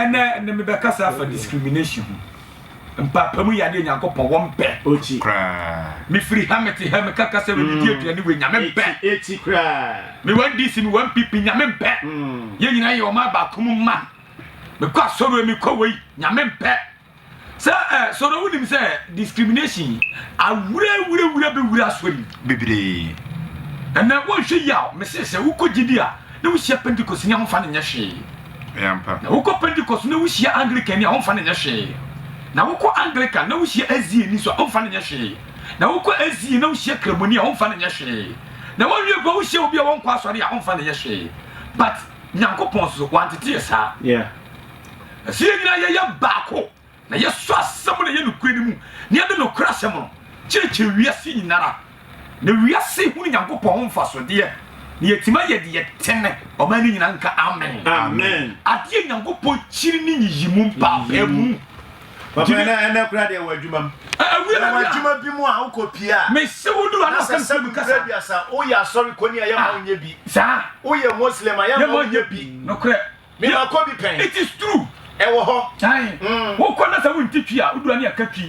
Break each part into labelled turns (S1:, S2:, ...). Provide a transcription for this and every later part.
S1: ene ne me beka sa for discrimination papa mu ya de Nyankopon won pe
S2: ochi
S1: kra me free hamete ha me kaka se we di aduane we nyame pe
S2: echi kra
S1: me wan DC me wan pipi nyame pe ye nyina ye o ma ba kum ma me kwa soro me kwa we nyame pe so no wonim say discrimination awura be wura sori
S3: bebre
S1: na wo hwe ya me se wo kogidi a na wo hia Pentecost ni amfa ne nyehwe
S3: yampa
S1: na wo ko Pentecost na wo hia Anglican ni amfa ne nyehwe na wo ko Anglican na wo hia Azie ni so amfa ne nyehwe na wo ko Azie na wo hia Kramoni amfa ne nyehwe na wo wie ko wo hia obi a won kwa asori a amfa ne nyehwe but Nyankopon so wantete esa asi nyina ye baako na ye so asem na ye nukuri ni mu ne de no kra asem no cheche wiase nyinara na wiase hu Nyankopon mfa so de ne yetima ye de yetene o ma ni nyina nka amen
S2: amen
S1: ade Nyankopon chiri ni yimu mpa emu
S2: papa na kra de wadwuma wadwuma bi mu a ukopia
S1: me se wodu ana
S2: kan bi kasa biasa o ya sorry ko ni ayama onye bi
S1: sa
S2: o ye muslim ayama onye bi
S1: no kra
S2: me ma ko bi pen
S1: it is true
S2: ewo ho
S1: ai wo ko na sa wonti twa wodu ani akatwi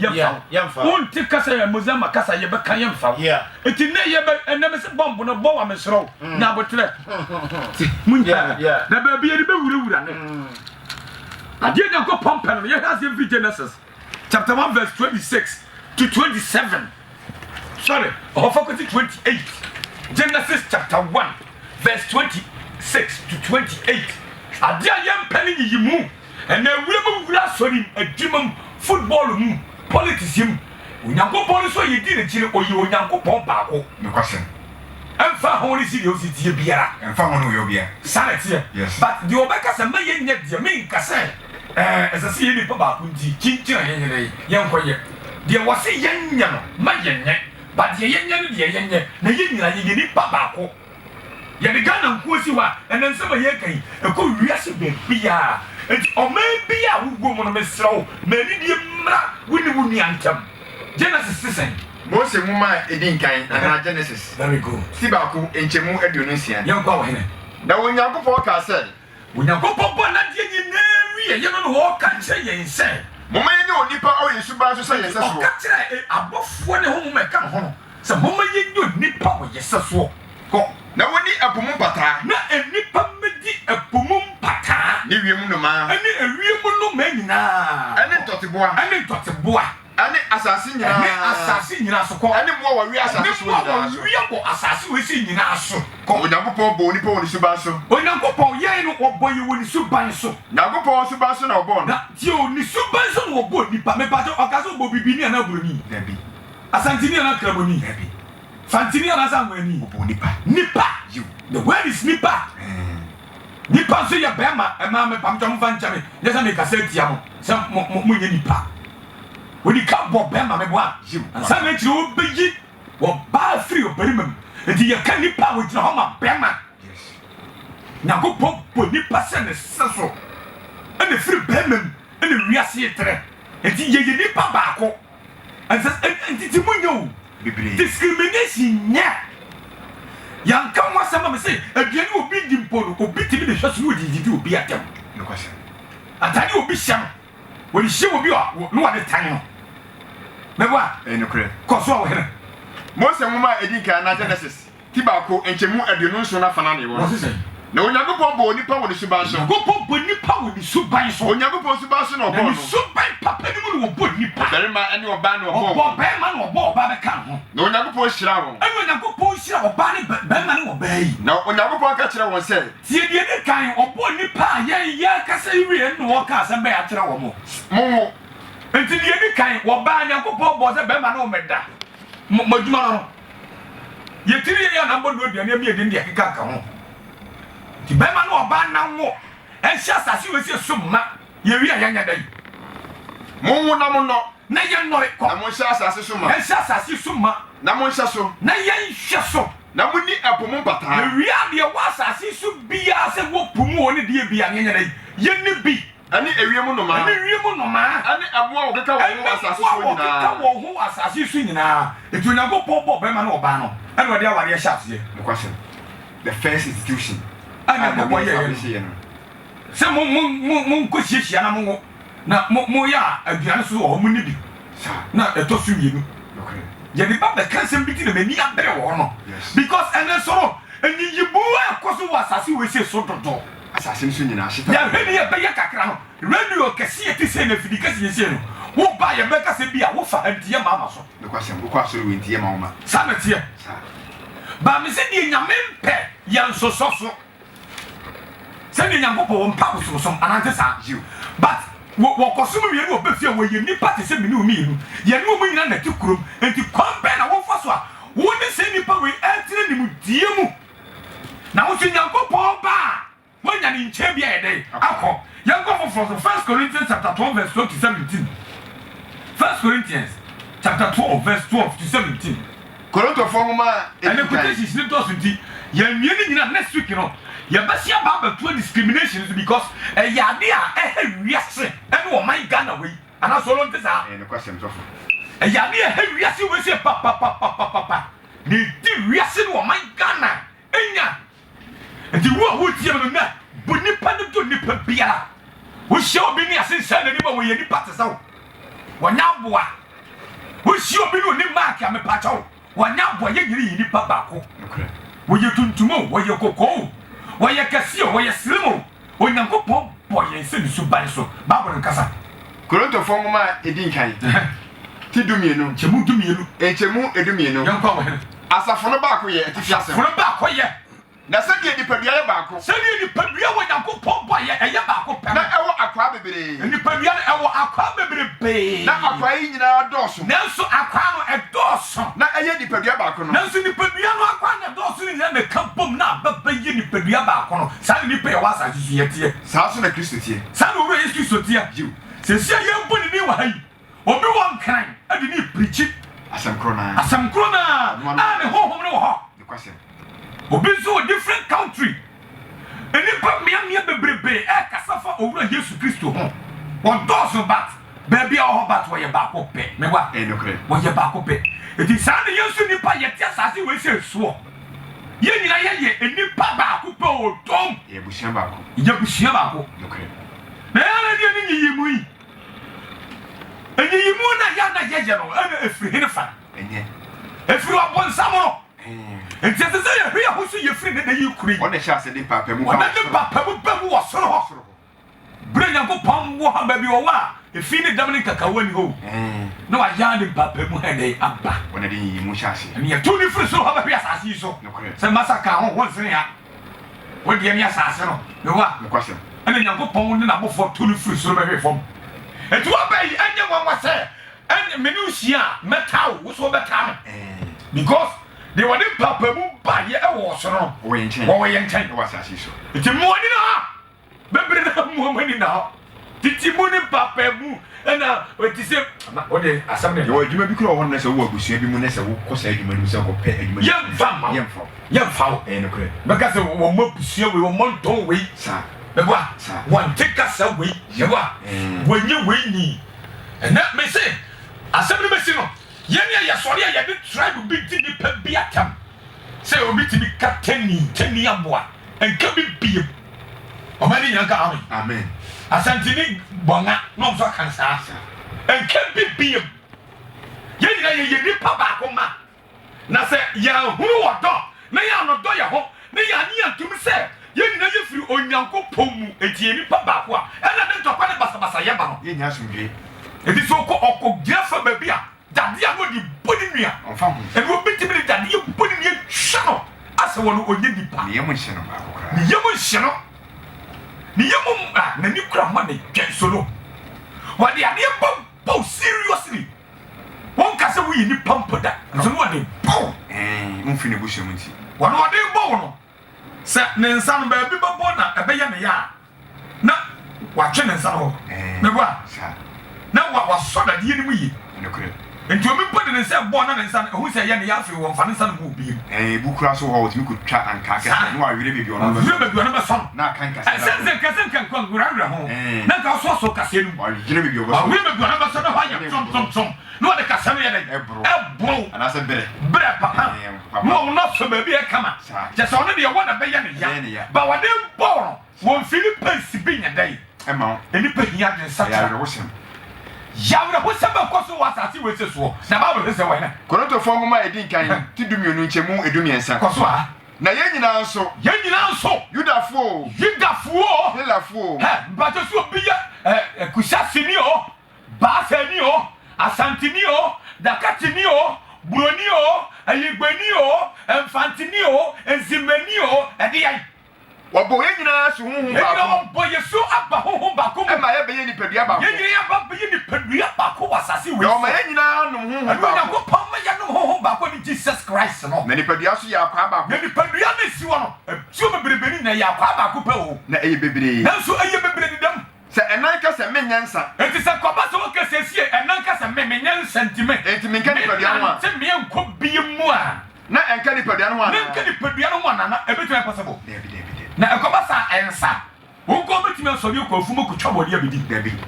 S1: yemfa wonti kasa ya mozama kasa ye beka yemfa eti ne ye be eneme se bomb no bo wa mesro na botre munya na ba bi ye be wura ne ade Nyankopon pɛ no ye has in Genesis chapter 1 verse 26 to 27 sorry faculty 28 Genesis chapter 1 verse 26 to 28 ade ayem pɛ ni yimu and na wura sorry adwumam football mu politics mu Nyankopon so ye di ne kire oyi Nyankopon baako
S3: me kwasem
S1: emfa ho ni si de ositi biara
S3: emfa ho no yo bia
S1: sanity but the obeka se ma ye nye de me nkase esa si ye ni pa baako nti kinkyira ye nyere ye nkoye de wo se ye nya no ma ye nye but ye nya no de ye nye na ye nyira ye ni pa baako ye de Ghana nkosi wa enen se ma ye kan e ko wiase be bia o me bia wo go mo no mesrawo ma ni de mra woni woni antam Genesis 6
S3: Mose muma edin kan na Genesis
S1: very good
S3: Sibaku enchemu aduonu nsia
S1: yankwa wo hene
S3: na Onyankopon ka se
S1: Onyankopon bo na de nyina wi ye no wo ka kire yen se
S3: moma ye ni onipa o yesuba so se yese so
S1: ka kire abofo ne ho me ka ho se moma ye ni onipa o yese so ko
S3: na woni apomu pata
S1: na enipa medi apomu pata
S3: ni wiem no ma
S1: ani ewiem no ma nyina
S3: ani toteboa ani asase nyina so ko ani mo wa wi asase so
S1: wi ko asase we si nyina so
S3: ko Onyankopon bo onipa woni suban so
S1: Onyankopon ye no obo ye woni suban so
S3: Onyankopon suban so na obo
S1: na ti oni suban so no obo nipa me ba okaso obo bibini na buroni
S3: dabi
S1: asantini na kramoni dabi fantini na samani
S3: obo
S1: nipa you the word is nipa nipa so ye bema e ma me pamjom fanchame ye sa me kaseti amo se mo ye nipa woni ka bo bema me boa sa me tiri obeyi wo ba free oberimam enti ye ka nipa wo tiri ho ma bema Nyankopon bo nipa se ne seso ene free bemam ene wiase etre enti ye nipa baako enti ti munyo discrimination nya yanka wasama me se aduane obi di mpono obi timi de hwaso no di obi atem
S3: no kwase
S1: atani obi hyam woni hye obi no wa de tan no meba
S3: no kre
S1: koso wo here
S3: Mose muma edin kan na Genesis Sibaku enchemu aduonu nso na fana ne wo na Onyankopon bo onipa woni suban so
S1: Onyankopon bo nipa woni suban so
S3: Onyankopon suban so na obo no
S1: suban papa ni mu no bo nipa
S3: berima ene oba na obo
S1: obo berima na obo oba be kan ho
S3: na Onyankopon hira wo
S1: Onyankopon hira oba ne berima na oba yi
S3: na Onyankopon ka kira won se
S1: tie die ne kan obo nipa ye kasa wie no wo ka asem be ya kira wo mo enti die ne kan oba Onyankopon bo se berima na o meda maduma no ye tiri ya na bodo aduane bi edin de keka ka ho ti berima na oba na wo enhia asase we se summa ye wi ayanya dai
S3: mo na mo no
S1: na ye nnore ko
S3: na mo hia asase summa
S1: enhia asase summa
S3: na mo hia so
S1: na ye hia so
S3: na mo ni apomu pata
S1: ye wi ade wa asase su bia se wo pumu oni de bia anyanya dai ye ni bi
S3: ani ewiem no ma
S1: ani ewiem no ma
S3: ani aboa wo keka wo asase so nyina
S1: keka wo ho asase so nyina etu Onyankopon bo berima na oba no ene ode aware hia ase
S3: no question the first institution
S1: ana boy ye se mo ko hihia na mo na mo ya aduane so wo mo ni bi na eto su mienu ye bi ba be kansem bi ti na mani abere wo no because ene soro eni yibu akoso wa asase we se so dodo
S3: asase nso nyina ahita
S1: ya hwani ye be ye kakra no radio kesi ye ti se na fidi kesi ye se no wo ba ye be kase bi a wo fa antie mama so
S3: ne kwasem wo kwaso we ntie mama
S1: sa na tie ba me se die nyame mpe yan so se ni nyango po mpa ko so anante sa but wo kosum wi ni obefie wo ye nipa te se mi ni o mi nu ye ni o mu nyina na ti kurom enti kwambe na wo fa so a wo ni se nipa we antire ni mu die mu na wo ti nyango po ba wo nya ni nche bia ye dai akọ yango for 1 Corinthians chapter 12 verse 12 to 17 1 Corinthians chapter 12 verse 12 to 17
S3: Korinto forma
S1: ene quotation is not us nti ye nwie ni nyina next week no ye basi about the discrimination because yade a wiase ene o man Ghana we ana so lo ntesa
S3: ene kwasem zofo
S1: yade a wiase we se pa ni di wiase no man Ghana enya nti wo tie no na boni pa no do nipa biara wo hye obi ni asensa na ni ba wo ye nipa tesa wo nya boa wo hye obi ni mark a me pa chawo wo nya boa ye nyiri nipa baako wo ye tuntumo wo ye kokoo wo ye kase wo ye slimo onyankopon boye se bisu ban so Bible nkasa
S3: Korinto forma edinkan ti dumienu
S1: chemu dumienu
S3: edumienu
S1: yankwa wo he
S3: asafo no baako ye atifi asem
S1: fo no baako ye
S3: na se die nipadua ye baako
S1: se die nipadua wo nyankopon boye eye baako pem
S3: na ewo akwa bebere
S1: nipadua ewo akwa bebere be
S3: na akwa yi nyina doso
S1: nanso akwa no edoso
S3: na eye nipadua baako no
S1: nanso nipadua no akwa na doso ni na kampom na baba yi nipadua baako no sa ni pe wa sa susu ye tie
S3: sa so na Kristo tie
S1: sa no we Yesu so tie se sia ye mboni ni wa hayi obi won kan ade ni preach
S3: asam krona
S1: a ne hohom no ho
S3: ne kwasem
S1: obi so different country eni pa mia bebrebe kasafa owura Yesu Kristo ho won doso bat baby ho bat wo ye baako pe me wa
S3: no kre
S1: wo ye baako pe eti sa ne Yesu ni pa ye tia sase we se suo ye nyina ye eni pa baako pe o dom
S3: ye busia baako
S1: no
S3: kre
S1: na ya de ni yimu yi eni yimu na ya na ye no ana efiri hene fa
S3: enye
S1: efiri abonsam no enti se ye hwe ho so ye firi ne yi kuri
S3: wona sha se de papa mu
S1: wona de papa mu ba mu wo soro ho bre nyanko pam wo ha ba bi wo wa efi ne dam ne kakawani ho na wa ya de papa mu ha dai abba
S3: wona de yi mu sha se
S1: ni ya to ni firi so ha ba bi asase yi so se masaka ho ho sene ya wo de mi asase no ne wa
S3: kwasem
S1: ana nyanko pam ne na bofo to ni firi so ba hwe fom etu aba yi anya wanwa se en menu hia metal wo so beta because they were the papa mu ba ye e wo soro
S3: wo ye nchen
S1: wo
S3: asase so
S1: ti mo ni na bebre na mo mani na ti mo ni papa mu na o ti se o de asam ne
S3: yo adwuma bi kro ho na se wo agusua bi mu na se wo kosa adwuma ni se ko pe adwuma
S1: yem fa
S3: no kre
S1: beka se wo mo busua we wo monton we
S3: sa
S1: be wa wan take us away ye wa wonye we ni na me se asam ne me si no yenya ya sori ya de tribe bi ti ni pa bi atam se obi ti bi kateni aboa enka bi biem o ma ni nyanka
S3: amen
S1: asante ni bonga no so kan sa enka bi biem yenya ye ni pa ba ko ma na se ya hunu wodo na ya no do ya ho na ya ni antum se yenya ye firi onyanko pomu etie ni pa ba ko a na de to kwa ne basa ye ba no
S3: yenya asumdwe
S1: edi so ko okogirafa ba bi a dade a wodi boni nua
S3: onfa ho
S1: e wo bitimi dade ye boni nua hwa no asa wono onye nipa
S3: ne yemu hye no ba ko kra
S1: ne yemu hye no ne yemu na ni kura ma ne gwen so no wadi ade bo seriously won ka se wo yi nipa mpoda so no wadi bo
S3: mfi ne bushe mu nti
S1: wono wadi bo no se ne nsa no ba bi bo na ebe ye ne ya na wa twe ne nsa no me bua na wa so da de ni mu yi enti omi pode ne se bo na ne nsa hu se ye ne ya afi won fa ne nsa no mu bi
S3: bukura so ho otimi ku twa anka ka no wa wire bebi ono
S1: be so
S3: na kan ka
S1: se kan kwa gura ho na ka so kase nu
S3: wa wire bebi ono
S1: wa wire bebi ono be so no ha ya tom no de kase no ye de ebro
S3: ana se bere
S1: papa no no so bebi e kama je so no de ye wona be ye ne ya ba wa de bo no won Philippines bi nya dai
S3: ema
S1: enipa hia de satra
S3: ya wosem
S1: yawra wosem ko so wasati wese so na Bible say why na
S3: Korinto fo ngoma edin kan ti dumienu nchemu edumiensa
S1: ko so a
S3: na yenyina nso Yudafo Helafo
S1: mbato so biya kusasini o basani o asantini o dakatini o broni o ayigbeni o enfantini o enzimeni o ediyan
S3: wabo yenyina so huhu ba ko
S1: bo yesu aba huhu ba ko
S3: e ma ye be ye nipadua ba ko
S1: yenyina ya ba be ye nipadua ba ko wasase we
S3: no ma yenyina no huhu ba
S1: ko na ko pam ya no huhu ba ko ni Jesus Christ no
S3: na nipadua so ya kwa ba ko
S1: nipadua na si wo no so beberebeni na ya kwa ba ko pe o
S3: na eye bebere
S1: na so eye bebere didam
S3: se enan ka se menyansa
S1: enti se ko ba so wo ka se sie enan ka se menyansa ntime
S3: enti menka nipadua no a
S1: se me enko bie mu a
S3: na enka nipadua no a
S1: na enka nipadua no a na ebetu e possible
S3: David
S1: na ekobasa ensa wonko betimi asori ko afumo ko twabodi abidi
S3: David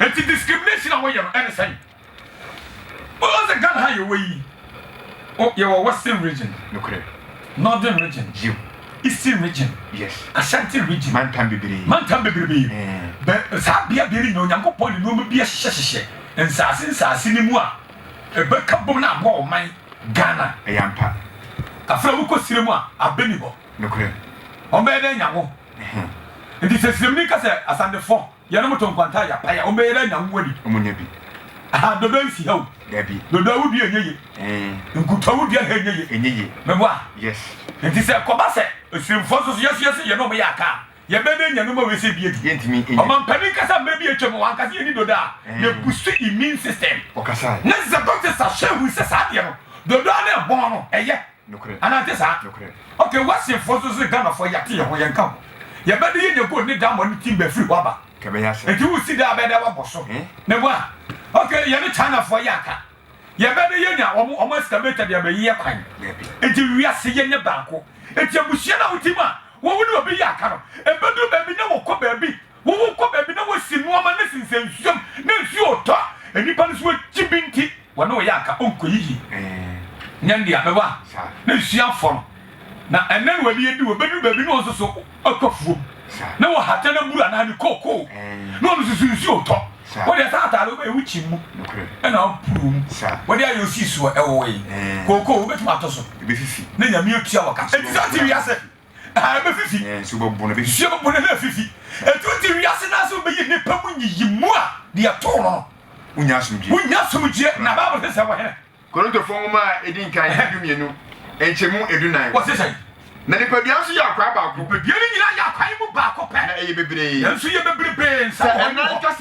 S1: enti discrimination a woyɛ no ɛne sɛn o se Ghana ha yewi o yewo western region northern region eastern region
S3: yes
S1: Ashanti region
S3: mantam bibiri
S1: be sa bia ni Onyankopɔn ni no bia hyehyehye nsase ni mu a ebeka bom na abo man Ghana
S3: eyampa
S1: afra wo ko sire mu a abeni bo ombe de nyawo ndi sesirem ni ka se asandefo ye no moton kwanta ya pa ya ombe de nyawo wadi
S3: omunya bi
S1: dodo nsi hawo
S3: Dabi
S1: dodo wudi enyeye nkuta wudi
S3: enyeye
S1: mebo
S3: yes
S1: ndi se ko ba se esiremfo so yes ye no mo ya ka ye be de nyanu ma we se bi edi
S3: yentimi
S1: omampani kasa mbe bi etwem wan kasa ye ni dodo a ye boost immune system
S3: okasa
S1: na ze doctor sa shehu se sa de no dodo na bon no eye anante sa okay what's your photos the Ghana for yati ye ho ye nka ye be de ye nyeko ni da mo ni timbe free waba
S3: kebenya se
S1: enti wo si da be da wabo so ne bo okay ye ni China for yaka ye be de ye nya omo excavator de be ye kwan enti wiase ye nye banko enti abusia na wutima wo woni obi yaka no e be do ba bi na wo ko ba bi wo ko ba bi na wo si no ma na sinsensuam na nsu oto enipa no so chibinti wo no yaka onko yiyi nyandia me ba na nsia fo na enen wadi edi wo bedu ba bi no so so akofuo na wo hata na buru ana ni koko no no susu oto wo de sa ata lo be wuchi mu e na puru mu wo de ayo sisu e wo yi koko wo betu atoso
S3: be fifi
S1: na nyame atua wo ka e ti sa ti wiase be fifi
S3: so bo bona be
S1: fifi bo bona na fifi e tu ti wiase na so be yi ne pa mu nyi mu a de ato no
S3: unya sumdie
S1: na Bible say wo he
S3: Korinto fo ngoma edin kan edumienu enchemu edunan
S1: wo se say
S3: na nipadua so ya kwa ba ko
S1: nipadua ni nyina ya kwa mu ba ko pe
S3: na eye bebere
S1: yanso ye bebere nsa
S3: enan ka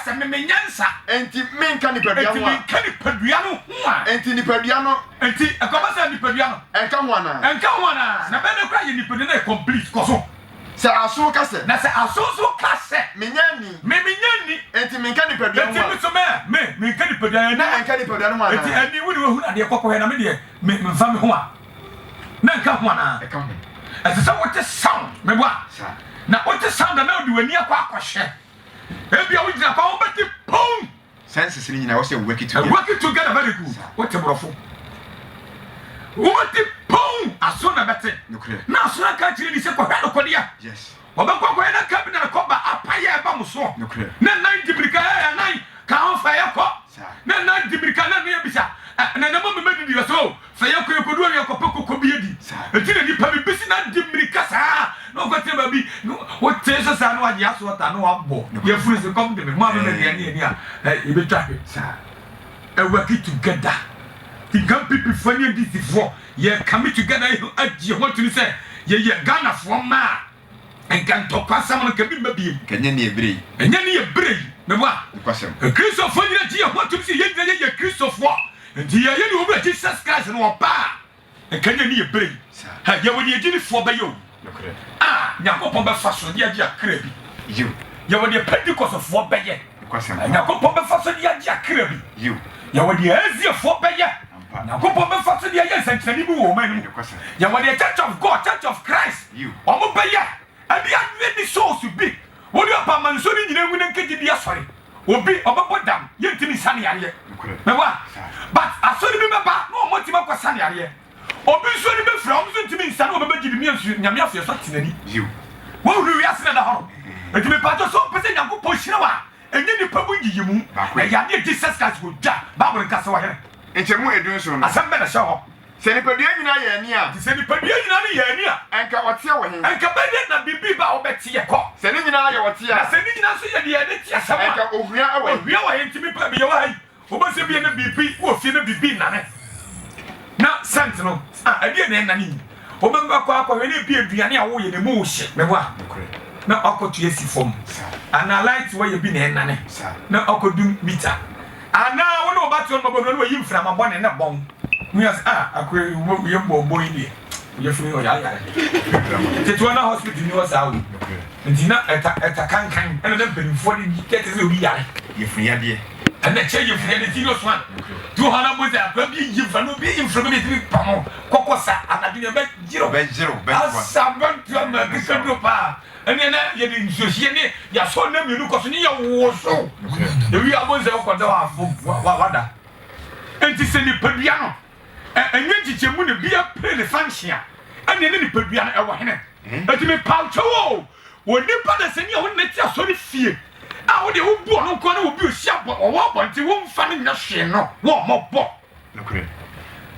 S3: se
S1: menyansa
S3: enti menka nipadua ho
S1: enti nipadua no ho a
S3: enti nipadua no
S1: enti akobasa nipadua no
S3: enka ho ana
S1: na be ne kwa ye nipadua na complete koso
S3: se aso ka se
S1: na se aso so ka se
S3: menyani enti menka nipadua ho
S1: enti mi so me menka nipadua
S3: na enka nipadua no ana
S1: enti ani woni wo hu na de kokko he na me de me mfa me ho a na nka ho ana
S3: eka ho
S1: ese so what sound me boa na what sound na odi wani akwa akohye ebia wo gina kwa wo beti pum
S3: senses ni nyina wo say work it
S1: together very good what brofo what pum aso na beti na aso na ka chiri ni se kwa hwa ko dia
S3: yes
S1: wo be kwa na ka bi na ko ba apaya e ba mo so na 90 brika ya 9 ka ho fa ya ko na 90 brika na no ya bisa na na mo me di so fa ya ko ko duani ko poko bi edi enti na nipa bi bisi na di brika sa no ko te ba bi wo te so sa no agi aso ta no abo ya furu se kom de me mo me de ni a e be twa sa e work together the Ghana people funny this for ye come together agi ho to say ye Ghana for ma en kan to kwasam no ka bi ma bi
S3: kenya ne ebrei
S1: me boa
S3: kwasam
S1: Christopher ni agi ho to say ye Christopher enti ye ni obi Jesus Christ no oba en kenya ni ebrei ha ye wodi agi ni fo ba yo nyakopon be fa so di agi akra bi ye wodi Pentecost fo ba ye
S3: kwasam
S1: nyakopon be fa so di agi akra bi ye wodi Asia fo ba ye nyakopon be fa so di agi sanchani bi wo man ye wodi Church of God, Church of Christ omo ba ye abi adi souls bi wodi apa manso ni nyina ngune nkeji bi asori obi obebo dam ye ntimi sane yare me wa but asori bi beba no mo ti makwa sane yare obi so ni be fra o so ntimi nsa na obeba gidi mi ansu nyame afia so tenani
S3: you
S1: wo ru ya sina da ho ntimi pato so pese Nyankopon hira wa enye ni pabu yiyimu na ya de Jesus Christ go ja Bible nka se wa here
S3: enchemu edun so no
S1: asem be na sha ho
S3: se ni padua nyina ye ni a
S1: se ni padua nyina ni ye ni a
S3: enka wote wo hen
S1: enka be de na bibi ba wo beti ye ko
S3: se ni nyina ye wote a
S1: na se ni nyina so ye de ye de ti asem
S3: enka ohua awa
S1: ohua wa ntimi pa bi ye wa hai wo ba se bi na bibi wo fi na bibi na ne na sent no ade na na ni wo ba akwa we na bi aduane a wo ye ne mu wo hye me wa na akotu esi fom ana light wo ye bi na ne na akodum meter ana wo no ba to no bo no yi mfra ma bone na bon we as akwe wo ye bobo yi ye funi o ya tetu na hospital ni was awu ntina eta kankan ena na benfo ni tete se obi yare
S3: ye funi ade
S1: ana che ye funi ade ti no so an tu hana bo za ba bi yi mfra no bi yi mfra bi ti pamo kokosa ana bi be jiro asaban tu ma bi se do pa ene na ye di nsohie ni ya so na mienu ko so ni ya wo so e wi abo ze ko da wa wada enti se ni padua no enye jichemu ne bia pre le function ene ne padua no e wo hene enti me paucho wo nipa da se ni wo ne ti aso ni fie a wo de wo bu no ko na wo bi o sia bo wo bo nti wo mfa ne nya hwe no wo mo bo
S3: nokure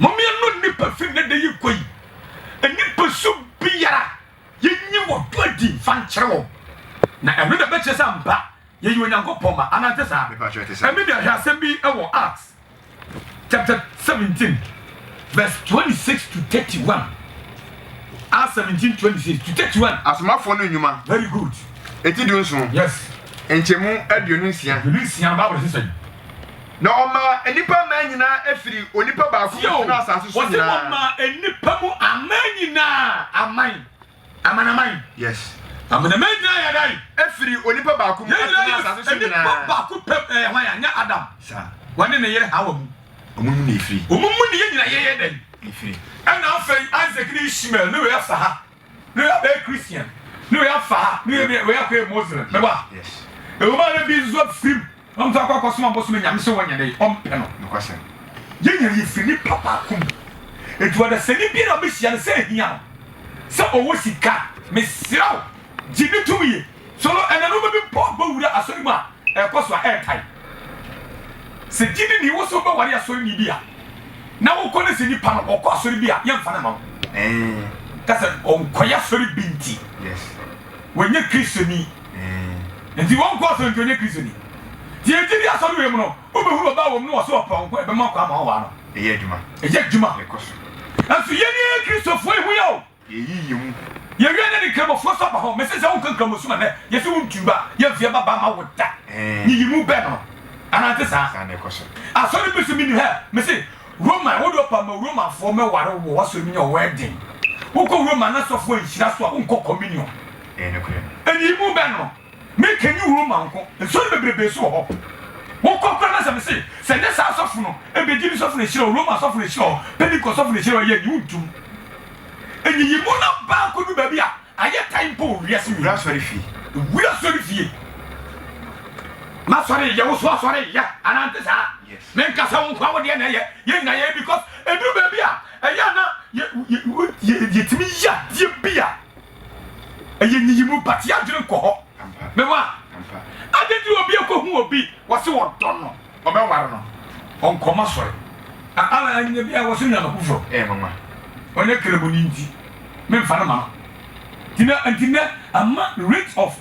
S1: mo mi no nipa fi ne de yi koi enipa su biara yenyi wo dodi fankyere wo na eno da beche sa mpa ye yi Onyankopon ma anante sa
S3: me pa chwe te sa
S1: emi da hwa asem bi e wo Acts chapter 17 verse 26 to 31 Acts 17:26 to 31
S3: asomafo no nyuma
S1: very good
S3: eti dun so
S1: yes
S3: enchemu aduonu nsia
S1: Bible say
S3: na oma enipa ma nyina afiri onipa baako na asase so nyina
S1: wo ma enipa mu amanyina amanaman
S3: yes
S1: amanaman ya dai
S3: afiri onipa baako na asase so nyina
S1: enipa baako pe hwan ya nya Adam
S3: sa
S1: wane ne yere hawo mu
S3: omumu na efiri
S1: omumu ne nyina ye dai
S3: efiri
S1: ana afei Isaac ni Ishmael ne we afa ha ne ya be Christian ne we afa ha ne we akwa Muslim me ba
S3: yes
S1: e wo ma le bi zo film on ta kwa kosoma boso nyame se wonya dai on pe no
S3: nokwase
S1: ye nya ye firi papa kum etu ada se ni bi na be hia ne se hia se owo sika me siraw jibi tumiye solo enanu be po wura asori ma e koso a e tai se jibi ni wo so be wari asori ni bia na wo ko ne se ni pa no ko asori bia ye mfa na ma kasa on koya asori binti
S3: yes
S1: wonye kristoni nti won ko asori wonye kristoni ti e jibi asori we mu no o be hu ba wo mu no wo so pa on ko e be ma kwa ma wa no
S3: eye djuma
S1: e
S3: koso
S1: asu ye ni kristofo e hu ya o
S3: ye mu
S1: ye wi na ni kremo fo so ba ho me se won kan kremo so ma ne ye se won tuba ye fie ba ba ma woda ni yimu be no anante sa
S3: ne koso
S1: asori bi so mi ni ha me se Roma wo do pa ma Roma fo me ware wo so mi o wedding wo ko Roma na so fo nhira so a wo ko communion
S3: ne kure
S1: eni yimu be no me kenyi Roma nko so bebrebe so ho wo ko kra na se me se ne sa so fo no e be jiri so fo ne hira Roma so fo ne hira Pentecost so fo ne hira ye ni untum eni yimu na ba ko du ba bia aye time po wiase
S3: wura sori fie ma
S1: sori ye wo so sori ya anante sa men kasa won kwa wo de na ye na ye because edu ba bia eya na ye timi ya die bia eye ni yimu pati adwere ko ho me wa adedi obi ko hu obi wo se wo don no obe ware no on koma sori ala anya bia wo se nya no kufo
S3: mama
S1: onye krebo ni nti me mfa na ma tina ama rate of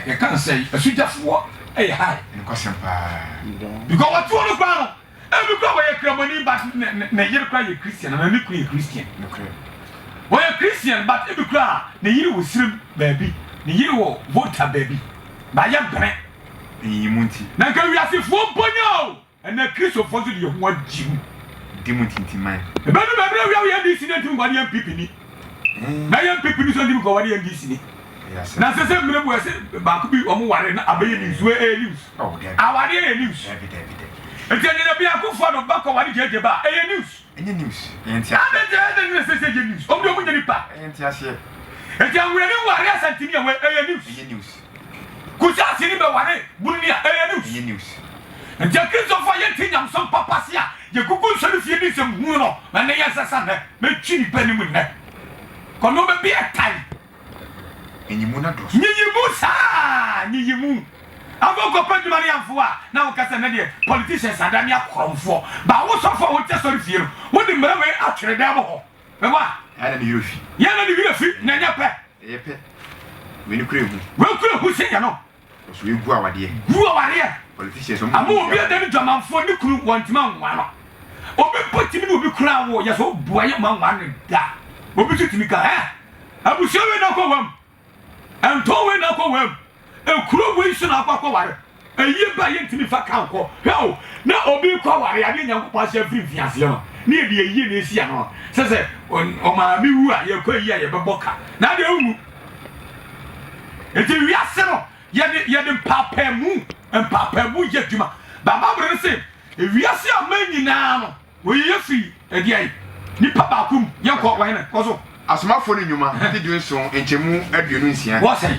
S1: you can say a sujafo high because what you want to ban every go we kremoni but na yiri kwa ye Christian na me kwa Christian we Christian but every kwa na yiri wo sirim baby na yiri wo voter baby ba ya bre
S3: yimunti
S1: na ka wi asefo bonyo na Christopher so de ho ajimu
S3: dimutinti man
S1: e ba no ba bre wi ya DC na tim kwa ya pipi ni na ya pipi ni so dim ko wa ya DC ni na se se mre bu ese ba ku bi omo ware na abaye news we news aware e news enti na bia ku fo no ba ko ware jeje ba e news
S3: enti
S1: ade je de se se news omo omo nyani pa
S3: enti ase
S1: enti anwere ni ware asantini e we news ku sa sini be ware bunni e news
S3: news
S1: enti Christopher ye tinyam so papa sia ye kuku so fie ni sem hu no na ne yasasa na me twi ni pani mu na kono be bi atai
S3: enyimu na do
S1: nyiyimu sa nyiyimu aboko paduma ni amfo a na wo kasa na de politicians adani akoromfo ba wo so fo wo te so fie no wo di mra we atwere da bo ho me wa
S3: ana ni yofi
S1: yana ni wirefi na nya pe
S3: yepe we ni kure hu
S1: we kure hu se ya no
S3: so we gu awade politicians
S1: amu obi adani dwamanfo ni kuru wontima nwa no obi potimi ni obi kura wo ya so buaye ma nwa ne da obi tutimi ka abusia we na ko wam ento we na ko wam ekuro we isu na akwa ware eyi ba ye ntimi fa kan ko heo na obi ko ware ade nyankopɔ ahyɛ firi fiase no na ye de eyi na esi ano sese o ma mi wu a ye ko eyi a ye bɛbɔ ka na de wu eti wiase no ye de papamu ye dwuma baba bre se wiase a man nyina no wo ye fi edi ai nipa ba kum ye ko wa hene ko so
S3: asomafo ni nyuma ti dun so enchemu aduonu nsia
S1: wo say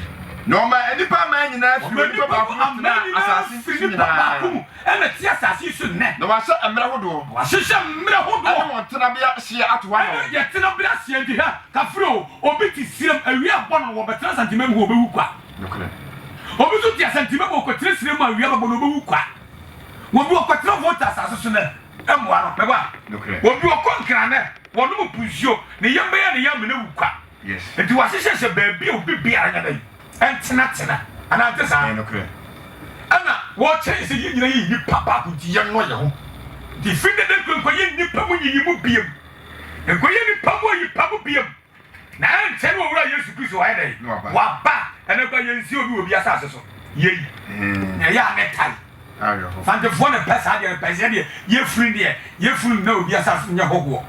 S3: no ma enipa man nyina fi nipa ba kum na asase fi nyina
S1: ena ti asase su ne
S3: no wa sha amra hodo
S1: wa sha amra hodo
S3: ana won tena bia hye atowa no
S1: ye tena bia hye ndi ha kafro obi ti siram awi abɔ no wo betra santimam ho obewu kwa
S3: nokre
S1: obi so ti santimam ko tre siram awi abɔ no obewu kwa wo bi okotra vote asase su ne emwa no beba
S3: nokre
S1: wo bi okonkra ne wo no pusio ne yamba ya ne yamba na wu kwa
S3: yes
S1: enti wa hye baabi obi bia anya dai entena ana tesa
S3: nokre
S1: ana wo che se yi nyina yi papa ko ti ye no ye ho di finde de ko ye nipa mu yi mu biem e ko ye nipa mu yi pa mu biem na enten wo wura Yesu Kristo wa dai wa ba ene ko ye nsi obi asase so ye yi ya ne tai
S3: ayo
S1: fante fo ne pesa de pesa de ye free na obi asase nya hogo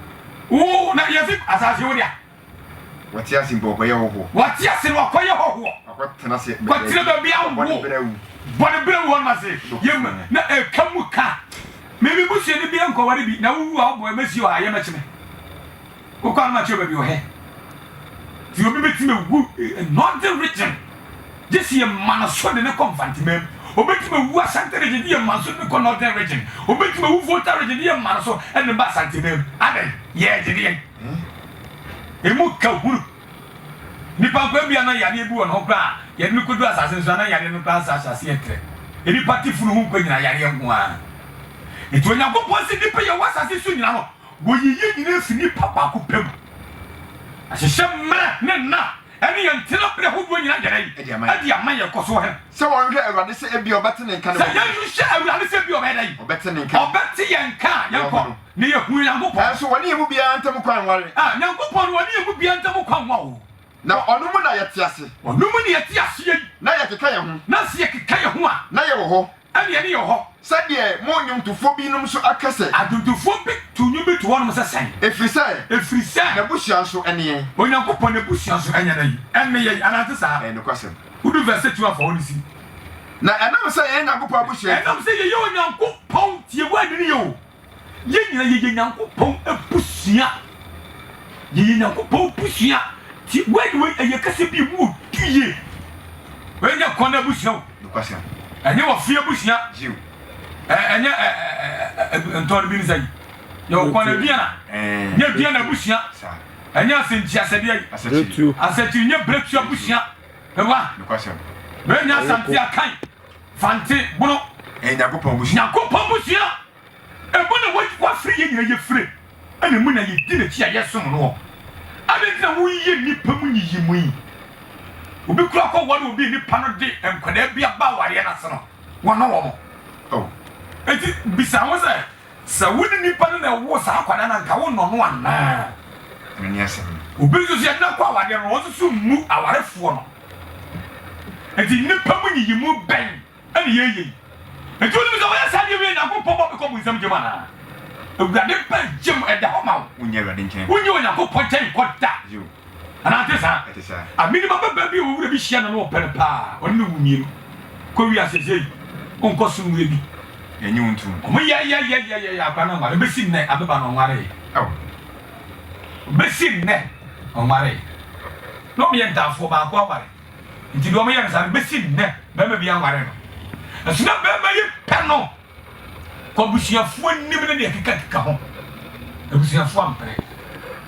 S1: wo na ye fi asase wo dia
S3: wati asimbo ko ye hogo
S1: wati asimbo ko ye hogo
S3: akwatena se
S1: ko tire be bia wo bone bre wo ma se yem na e kamuka me bi busie ni bia nko ware bi na wu a bo emesi o aye ma chime ko kwa ma chebe bi o he ti obi betime wu northern region this year man so de ne confanti mem obetime wu asante region ye man so ne ko northern region obetime wu volta region ye man so e ne ba asante mem ade ye je de emu ka huru nipa kwa bia na yade bi won ho kra ye ne kodu asase so na yade no kra asase etre eni party funu hu kwa nyina yade nko a eto Onyankopɔn si nipa ye wasase so nyina no wo yiye nyina fi nipa ba ko pem ahyehyɛ mra ne na eni ye ntena bre ho do nyina yare adi ama ye koso he
S3: se won hwɛ awurade se ebi obete ne nka ne
S1: se ye hwɛ awurade se bi obedai
S3: obete ne nka
S1: obete ye nka ye ko ne ye hu Onyankopɔn
S3: so woni emu bia ntam kwan ware
S1: Onyankopɔn woni emu bia ntam kwan wa o
S3: na ɔno mu na yɛte ase
S1: ɔno mu ne yɛte ase yi
S3: na yɛkeka yɛ ho
S1: na se yɛkeka yɛ ho a
S3: na yɛwɔ hɔ
S1: ɛne yɛne yɛ hɔ
S3: sɛdeɛ mo nnwomtofo binom so aka sɛ
S1: adwomtofo bi to nnwom bi to hɔ nom sɛ sɛn ɛfiri sɛ
S3: n'abusua nso ɛne yɛn
S1: Onyankopɔn n'abusua nso ɛnyɛ na yi ɛne yɛn anante saa
S3: nokwasɛm
S1: wodu verse 2 afa hɔ no si
S3: na ɛnam sɛ yɛn Nyankopɔn abusua
S1: ɛnam sɛ yɛyɛ Onyankopɔn tie wo adini yɛ o yɛn nyina yɛyɛ Nyankopɔn abusua yɛyɛ Nyankopɔn abusua ti wai ɛyɛ kasa bi mu duye wai nya kɔn abusua
S3: nokwasɛm
S1: ɛnyɛ wɔ fie abusua
S3: jiw
S1: ɛnyɛ ntɔn bi ni sɛ yɛ kɔn aduana nyɛ aduana abusua ɛnyɛ asɛnti asɛdeɛ asɛnti nyɛ bretu abusua ɛwa
S3: nokwasɛm
S1: wai nya asante akan fante bono
S3: Nyankopɔn abusua
S1: Nyankopɔn abusua ɛbɔ na wafiri yɛ nyina yɛ fire ɛna mu na yɛ di n'akyi a yɛsom no adena wo yɛ nipa mu nyiyimu yi obi kura kɔ wɔn obi nipa no de nkwadaa bi aba awareɛ na seno wɔn no wɔn
S3: oh
S1: eti bisa wo sɛ wo ni nipa no na wo saa akwadaa na nka wo nɔ no ana
S3: ɛni asɛm
S1: obi nso yɛ na kɔ awareɛ no wɔn nso mu awarefoɔ no eti nipa mu nyiyimu bɛn ɛna yɛ yɛ eti wo ni bisa wɔyɛ saa deɛ wie Nyankopɔn bɔ kɔ mu nsɛm gyema na ewurade bɛ gyem ɛda hɔ ma wo
S3: wonyɛ awurade nkyɛn
S1: wonyɛ Onyankopɔn nkyɛn kɔda anante saa aminima bɛbɛ bi wɔ wura bi hyia no ɔpɛne paa ɔne ne wumiem kɔ wi asesei ɔnkɔ so wura bi
S3: ɛnyɛ wo ntom
S1: ɔmo yɛ aba no ɔnware bɛsi nnɛ abeba no ɔnware bɛsi nnɛ ɔnware na ɔmyɛ ntafoɔ baako aware nti deɛ ɔmoyɛ no saa no bɛsi nnɛ bɛma bi anware no ɛso na bɛma yi pɛ no Kobusiafo nim ne de keka ho. Abusiafo ampere.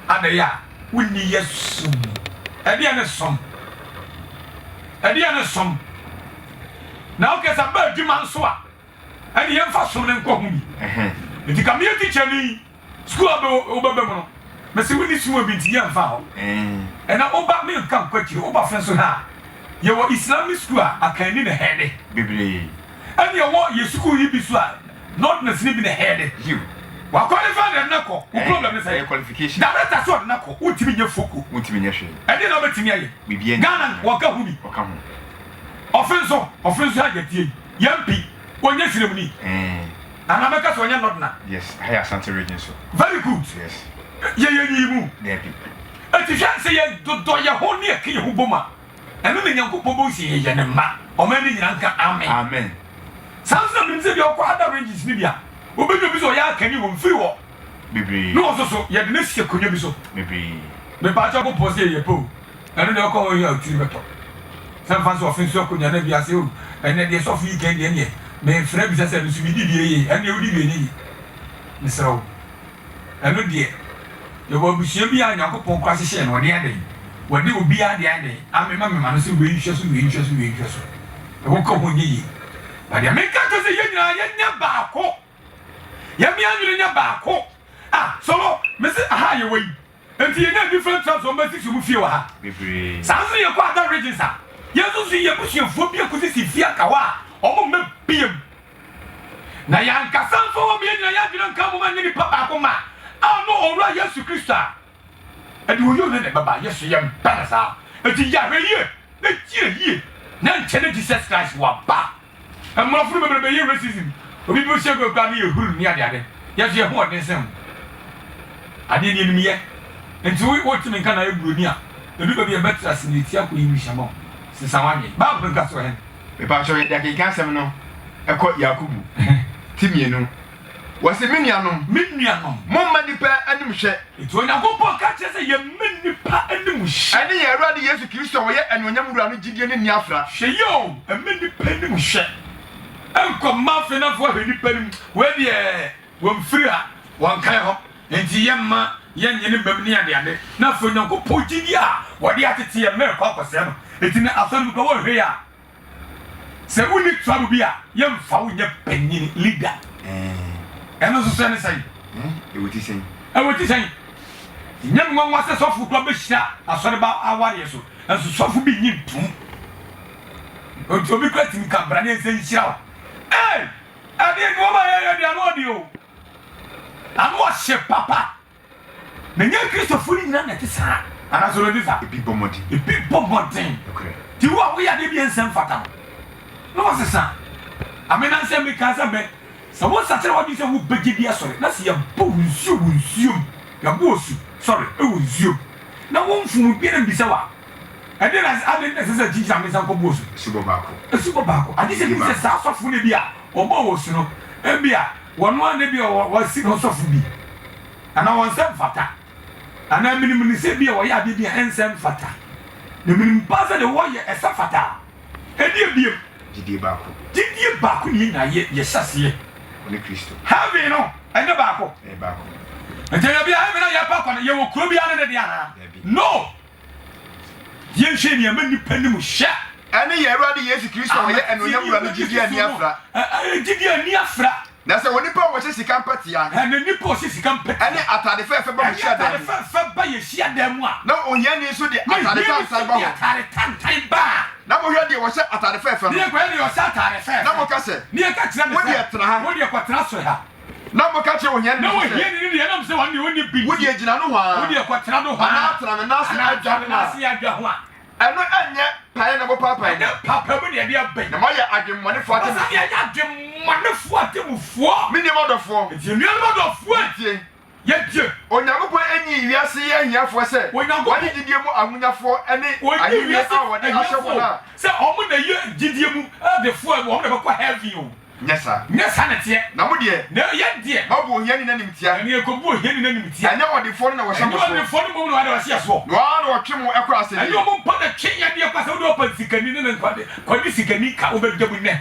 S1: Adaya wonni Yesu. Ade ne som. Na o kesa ba adwuma nso a. Ade yemfa som ne nko hu bi. Enti ka me teacher ni school obebe mo no. Me se wonni sumo bi nti yemfa ho. Na oba me kan kwatire oba fe so ha. Ye wo Islamic school a akani ne hede. Bibli. Ade ye wo ye school yi bi so a not necessarily be the head. You. Wa qualify the nako. O problem is a qualification. Director so nako. Utimi nye foku. Utimi nye hwe. E dey na betimi aye. Bibia. Ghana waka hu bi. Waka hu. Offense agetie. Yampi. Onye sirem ni. Anameka so onye not na. Yes. I have Asante region so. Very good. Yes. Ye yimu. There be. E ti hwe se ye do ye ho ne ke ye hu boma. Enu me nyankopon bo si ye ne ma. O ma ni nyanka amen. Amen. Samson nimse bi okwa ada ranges ni bia obedo bi so ya kani won free wo bibiri no so ye de na sie konyo bi so bibiri me ba cha ko pose ye po anu de okwa ye atiri beto sam fanso offense okonya na bia se o ene de so fi ken de ne me frɛ bi sɛ no su bi di ye ene odi bi ni ni so anu de ye bo bi sie bi anyakopon kwa hye no de ade wode obi ade ade amema me ma no se we hwe so e wo ko ho yi but ya make to say you nya baako ya mi anyu nya baako so me say aha ye wey enti ye na different transformers mu fie wa ha bebre sanso ye kwa da register yesu si ye busuafo bi akusi si fie akawa omo me biem na ya nkasan fo wo me nya ya dwira nka mo ma ni pa baako ma no owura Yesu Kristo edi wo yo ne baba Yesu ye mbarasa enti ya we ye na tie na nchene Jesus Christ wa ba amra furu bebe ye racism obi bi se go kwa ni ehuru ni ade Yesu ye ho den sem ade ni ni ye enti wo timi nka na eburu ni a ebi bebe ye betra siniti akọ yi mishamo sisanwanye ba bu nka so he me pa cho ye de kan sem no ekọ Yakubu timienu wase menianom momma nipa anim hwe enti onyagopo ka che se ye menipa anim hwe ane ye Awurade Yesu Kristo wo ye anonyam wura no gidie ne ni afra hwe yo menipa anim hwe enko mafe na fo hwe nipa nim we de won firi a won kan ho enti yemma yenye ne bam ni ade na fo onyagopo gidie a wo de atete ye me kwa kwase no enti ne afan ko wo hwe ya se uni twabu bia yemfa wo nye panyin leader eno so sene sai ewoti sai nyam ngwa se sofu kwa be hia asore ba aware so enso sofu bi nyi tum obi kwati mi ka brane se hia ade ko ba ye de anodi o amo hye papa na nya Kristofu ni na te sa ana so di sa ebi bomodi okay ti wo ya de bi ensem fata no se sa amena nsem mi ka sa be so what satere what you say wo begidi asore na se ya bo nsuo ya bo osu sorry e wo nsuo na wo mfunu bi na bisa wa ade na se se jinja me san ko bo osu subo baako ade se bi se sa asofo ne bi a obo wo osu no e bi a wono ane bi o si no asofo bi ana won sem fata ana minim ni se bi a wo ya bi ensem fata ne minim ba se de wo ye esa fata e die jidie baako ni na ye sase ni Kristo have no ene baako ente ya bia have na ya baako na ye wo kuro bia na de ana no ye hwe ni amani panim hwa ene ye Awurade Yesu Kristo ye enonyam wura no jidie ni afra na se woni pa wo hye sika mpatia ene ni pa wo hye sika mpatia ene atade fefe ba hye adam fefe ba ye hye adam a na onye ni so de atade tantan ba ho atade tantan ba na mo hwe de wo hye atade fefe no ni ko ye wo hye atade fefe na mo ka se ni ka kire me wo de tra ha wo de ko tra so ha na mo ka kire onye ni na wo hye ni na mo se woni bi wo de agina no ha wo de ko tra no ha na tra me na so adwa na se adwa ho a eno anye pae na bo papa ene papa bo de abai na mo ye adwemmone fo ate na ye adwemmone fo ate mufo mini modofo tie mi modofo tie ye tie onyagopo enyi wiase ye hiafo se wani gidie mu ahunyafo ene ayi a woni asefo na se omo na ye gidie mu de fo omo na be heavy o nyesa na tie na mo de na ye de ma bo hiani na nimtia na ko bo hiani na nimtia anya wodi fo na wo sha mo so wodi fo no mo na wasi aso no a no twe mo ekura ase ni mo mpa na twenya de kwa se wodi opa sikani ne kwade sikani ka obedwabu ne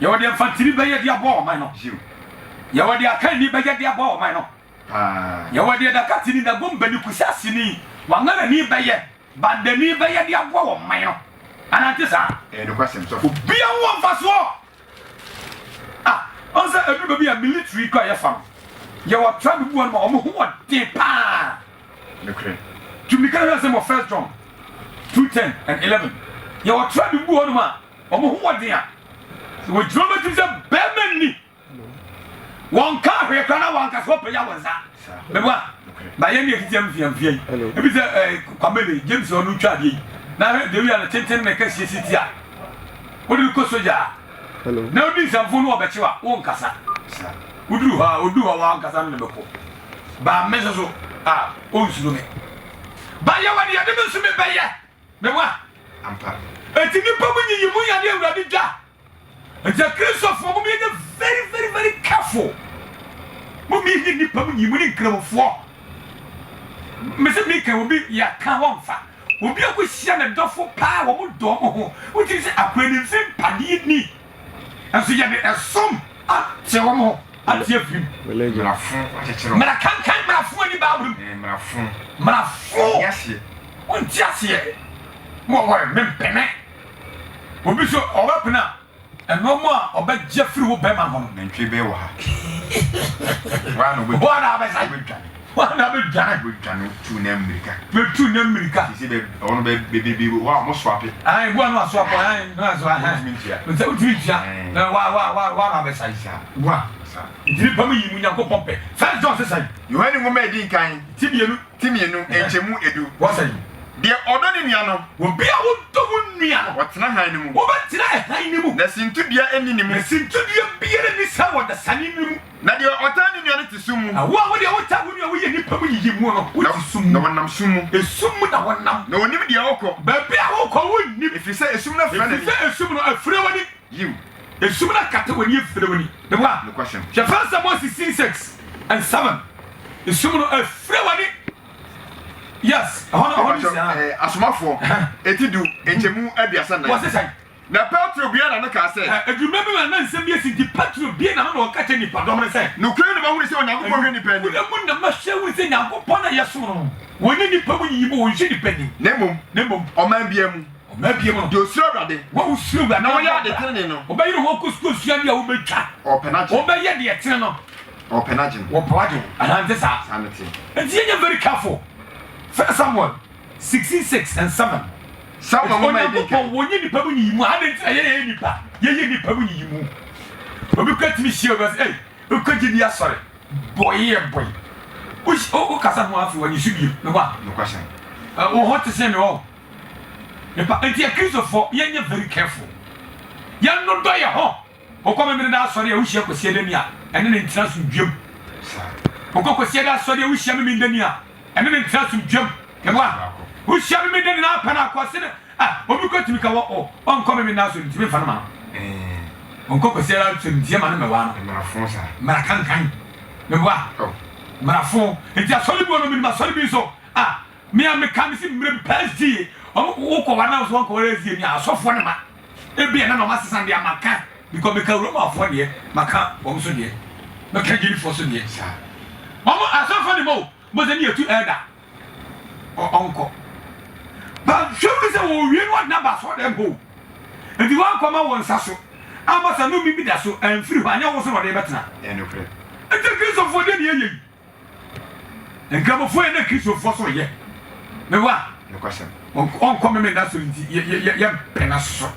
S1: yɛwɔ deɛ mfantiri bɛyɛ de abɔ ɔman no yɛwɔ deɛ akan ni bɛyɛ de abɔ ɔman no yɛwɔ deɛ dakatini na gomba ni kusasini wangana ni bɛyɛ bandani bɛyɛ de abɔ ɔman no anante saa
S3: no question so
S1: bia wo mfaso onse edu be a military kwa ye fam yɛwɔ tribe bu no ma ɔmo ho ɔde pa
S3: okay
S1: to me can say mo first John 2:10 and 11 yɛwɔ tribe bu no ma ɔmo ho ɔde a we drama to say bemani wɔn ka hwe kana wɔn ka so pɛ ya wɔnsa bɛba ba yɛ ne ekitiam fiamfia yi ebi sɛ kwamele James ɔno twa de yi na hɛ de wi ala tenten na ka siesie a wodi ko soja na odi samfo no ɔbɛkyewa wɔn kasa uduru ha wɔn kasa no bɛkɔ ba mɛso so onsuro me ba yɛ wadi ade be so me bɛyɛ bɛwa
S3: ampa
S1: eti nipa mu nyi mu ya de awurade da eti Christopher mo be very very very careful mo mi yi nipa mu nyi mu ni nkramofo me se mi kan obi ya ka wɔn fa obi akohyia na dɔfo paa wɔ mo dɔ mo ho wotiri sɛ akwani mfe pade ni ɛso yɛ de ɛsom ate wɔ mo ate afim mara kankan marafo ani baabrum marafo wonti aseɛ mo wɔ mempene obi so ɔbɛpena ɛno mo a ɔbɛgye firi wo bɛma ho
S3: nantwe bɛ wɔ ha
S1: wana abɛsa wana
S3: bɛdwane tu na Amerika
S1: betu na Amerika
S3: sɛ bɛ ɔno bɛ wa mo swape
S1: ai bua no aswapo ai no aswa ha nse utuitia na wa na abɛsa isa wa diri pam yi mu Nyankopɔn pɛ first John sesai
S3: Yohane ngoma edi kan
S1: timienu
S3: enchemu edu
S1: wasai
S3: de ɔdɔ ne nua no
S1: obi a wodɔ wo nua no
S3: wɔtena han ne mu
S1: wɔbɛtena han ne mu
S3: na sintudua ani ne mu
S1: sintudua biara ni sa wɔ da sane ne mu
S3: na de ɔta ne nua no te sum mu
S1: wo a wode wota wo nua wo yɛ nipa mu yiyi mu no wo te sum
S3: na wɔnam sum mu
S1: esum mu na wɔnam
S3: na onim de ɔkɔ
S1: baabi a wokɔ wo nim
S3: ɛfiri sɛ esum na frɛ ne
S1: esum no afire wani
S3: yiw
S1: esum na kata wani afire wani de wa
S3: no question
S1: the first Samuel 16:6 and 7 esum no afire wani yes
S3: asomafo etidu enchemu abiasa na
S1: wose sai
S3: na Petro bia na no ka sɛ
S1: adwuma bi na nsɛm bi asi di Petro bia na no ka kyɛ nipa dɔm ne sɛ
S3: no kure ne ma hu sɛ Onyankopɔn hwɛ nipa ni
S1: mu na ma hwɛ hu sɛ Nyankopɔn na yɛso no wɔne nipa mu yiyi mu wɔhwɛ nipa ni
S3: na mmom ɔman bia mu
S1: no
S3: de osuro Awurade
S1: wo usuro ba
S3: na wɔyɛ ade tene no
S1: ɔbɛyɛ ho kɔsukɔ sua ni a wobɛtwa
S3: ɔpɛnagye
S1: ɔbɛyɛ de ɛtene no
S3: ɔpɛnagye
S1: wɔpɔagye anante saa
S3: sanete
S1: enti yɛnyɛ very careful First Samuel 16:6 and 7
S3: Samuel mo ma edi kan
S1: wonye nipa mu yiyi mu ade nti yɛ nipa mu yiyi mu obi kwatimi hie obi sɛ okagye ni asɔre boy o kasa ho afi wani subi no ba
S3: no question
S1: o hot say me o nipa enti Christopher yɛnyɛ very careful yɛn no dɔ yɛ ho okɔ me da asɔre a wo hia kɔsie dani a ɛne ne ntina so dwam okɔ kɔsie da asɔre a wo hia me dani a ɛne ne ntina so dwam kɛwa wo hia me dani na apana akɔse ne obi kwatimi ka wo ɔnkɔ me na so ntimi fa no ma onko ko sera ntie ma no me wa no
S3: marafo sa
S1: marakankan me wa marafo enti asɔre bi no mi ma asɔre bi so me am kan si mre pasi wo ko wa na so ko re zie ni asɔfo ne ma ebi na no ma sesan de amaka because me ka roma afɔ de maka wo so de me ka giri fo so de sa mama asɔfo ne mo ze ni etu elder onko ba shuru se wo wie no na ba so de go enti wa koma wo nsa so amasa no mi bi da so amfiri hɔ anya wo so no de betena
S3: enokre
S1: enti Christopher de ne yeye nkramofo na Christopher so ye me wa
S3: no question
S1: on come me na so nti ye pena so